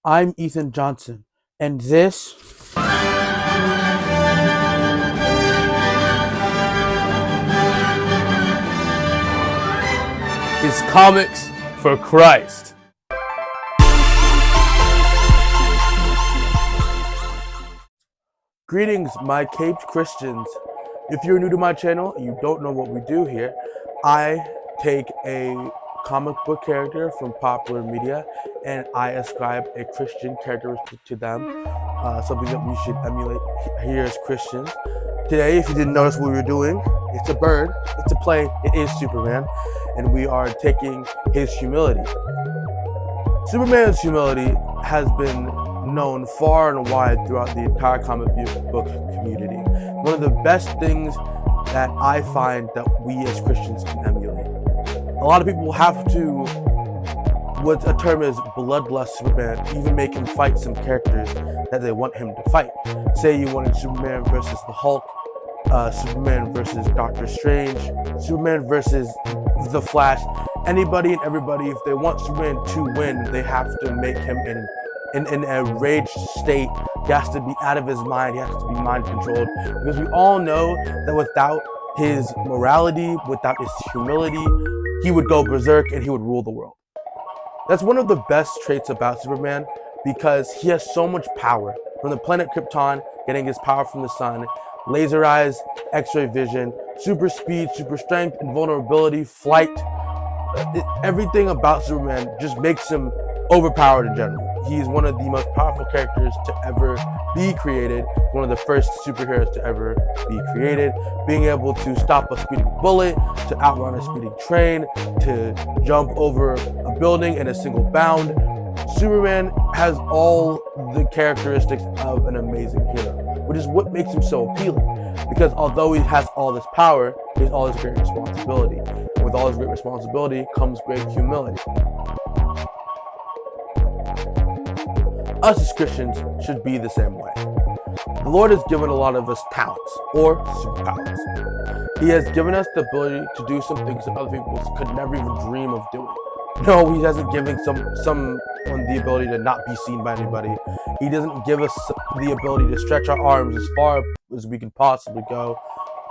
I'm Ethan Johnson, and this is Comics for Christ. Greetings, my caped Christians. If you're new to my channel and you don't know what we do here, I take a comic book character from popular media and I ascribe a Christian characteristic to them, something that we should emulate here as Christians. Today, if you didn't notice what we were doing, it's a bird, it's a plane, it is Superman, and we are taking his humility. Superman's humility has been known far and wide throughout the entire comic book community. One of the best things that I find that we as Christians can emulate. A lot of people have to, what a term is, bloodlust Superman, even make him fight some characters that they want him to fight. Say you wanted Superman versus the Hulk, Superman versus Doctor Strange, Superman versus the Flash. Anybody and everybody, if they want Superman to win, they have to make him in a rage state. He has to be out of his mind. He has to be mind controlled, because we all know that without his morality, without his humility, he would go berserk and he would rule the world. That's one of the best traits about Superman, because he has so much power. From the planet Krypton, getting his power from the sun, laser eyes, x-ray vision, super speed, super strength, invulnerability, flight. Everything about Superman just makes him overpowered in general. He's one of the most powerful characters to ever be created, one of the first superheroes to ever be created, being able to stop a speeding bullet, to outrun a speeding train, to jump over a building in a single bound. Superman has all the characteristics of an amazing hero, which is what makes him so appealing. Because although he has all this power, he has all this great responsibility. And with all this great responsibility comes great humility. Us as Christians should be the same way. The Lord has given a lot of us talents or superpowers. He has given us the ability to do some things that other people could never even dream of doing. No, he hasn't given someone the ability to not be seen by anybody. He doesn't give us the ability to stretch our arms as far as we can possibly go.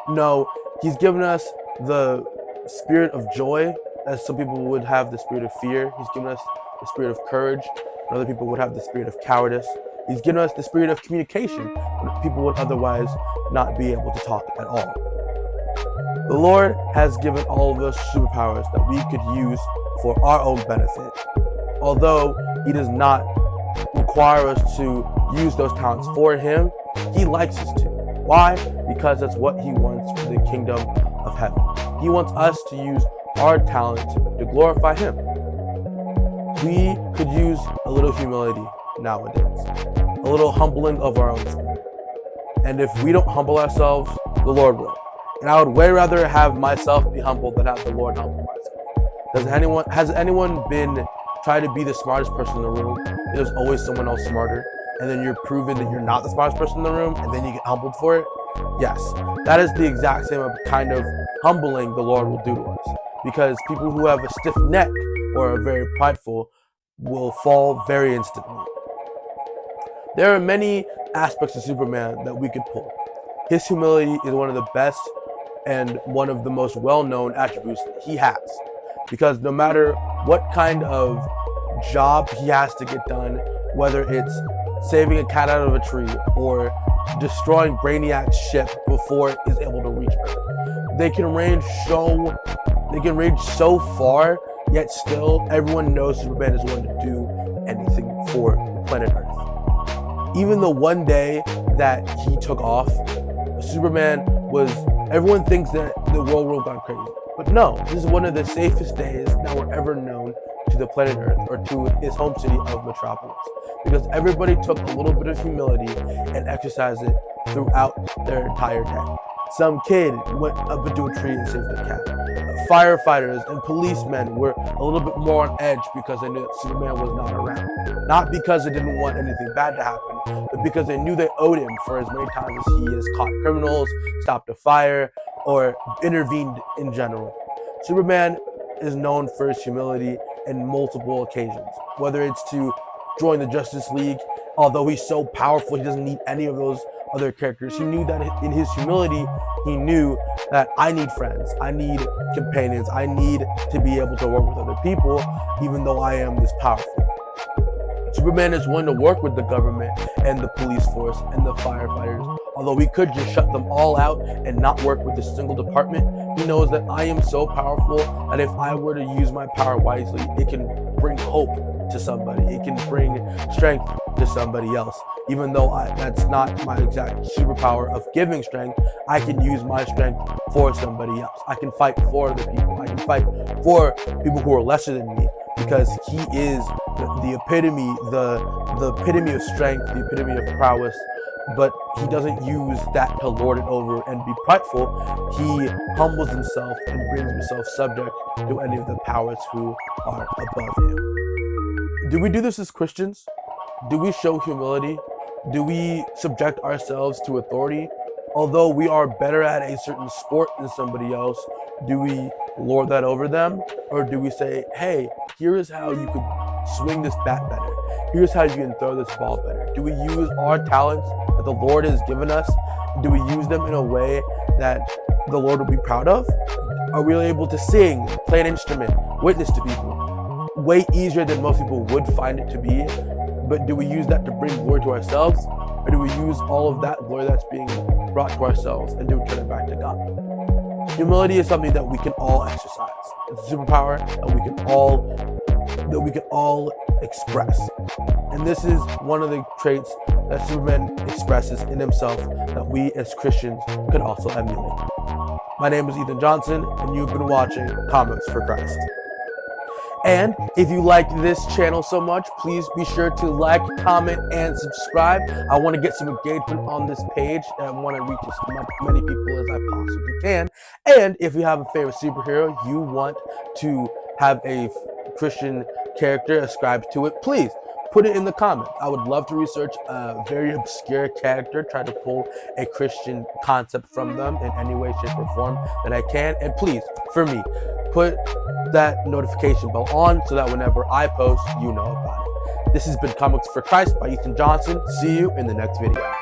No, he's given us the spirit of joy, as some people would have the spirit of fear. He's given us the spirit of courage, and other people would have the spirit of cowardice. He's given us the spirit of communication, when people would otherwise not be able to talk at all. The Lord has given all of us superpowers that we could use for our own benefit. Although he does not require us to use those talents for him, he likes us to. Why? Because that's what he wants for the kingdom of heaven. He wants us to use our talent to glorify him. We could use a little humility nowadays, a little humbling of our own spirit. And if we don't humble ourselves, the Lord will. And I would way rather have myself be humbled than have the Lord humble myself. Has anyone been trying to be the smartest person in the room? There's always someone else smarter, and then you're proven that you're not the smartest person in the room, and then you get humbled for it? Yes, that is the exact same kind of humbling the Lord will do to us. Because people who have a stiff neck or are very prideful will fall very instantly. There are many aspects of Superman that we could pull. His humility is one of the best and one of the most well-known attributes that he has. Because no matter what kind of job he has to get done, whether it's saving a cat out of a tree or destroying Brainiac's ship before it is able to reach Earth, they can range so far, yet still everyone knows Superman is willing to do anything for the planet Earth. Even the one day that he took off, everyone thinks that the world will have gone crazy. But no, this is one of the safest days that were ever known to the planet Earth, or to his home city of Metropolis. Because everybody took a little bit of humility and exercised it throughout their entire day. Some kid went up into a tree and saved a cat. Firefighters and policemen were a little bit more on edge because they knew that Superman was not around. Not because they didn't want anything bad to happen, but because they knew they owed him for as many times as he has caught criminals, stopped a fire, or intervened in general. Superman is known for his humility in multiple occasions, whether it's to join the Justice League. Although he's so powerful, he doesn't need any of those other characters. He knew that in his humility, he knew that I need friends, I need companions, I need to be able to work with other people, even though I am this powerful. Superman is willing to work with the government and the police force and the firefighters. Although we could just shut them all out and not work with a single department, he knows that I am so powerful that if I were to use my power wisely, it can bring hope to somebody. It can bring strength to somebody else. Even though that's not my exact superpower of giving strength, I can use my strength for somebody else. I can fight for other people. I can fight for people who are lesser than me, because he is the epitome, the epitome of strength, the epitome of prowess. But he doesn't use that to lord it over and be prideful. He humbles himself and brings himself subject to any of the powers who are above him. Do we do this as Christians? Do we show humility? Do we subject ourselves to authority? Although we are better at a certain sport than somebody else, do we lord that over them? Or do we say, hey, here is how you could swing this bat better. Here's how you can throw this ball better. Do we use our talents that the Lord has given us? Do we use them in a way that the Lord will be proud of? Are we able to sing, play an instrument, witness to people? Way easier than most people would find it to be. But do we use that to bring glory to ourselves? Or do we use all of that glory that's being brought to ourselves and do we turn it back to God? Humility is something that we can all exercise. It's a superpower that we can all express. And this is one of the traits that Superman expresses in himself that we as Christians could also emulate. My name is Ethan Johnson, and you've been watching Comics for Christ. And if you like this channel so much, please be sure to like, comment, and subscribe. I want to get some engagement on this page, and I want to reach as many people as I possibly can. And if you have a favorite superhero, you want to have a Christian character ascribed to it, please put it in the comments. I would love to research a very obscure character, try to pull a Christian concept from them in any way, shape, or form that I can. And please, for me, put that notification bell on so that whenever I post, you know about it. This has been Comics for Christ by Ethan Johnson. See you in the next video.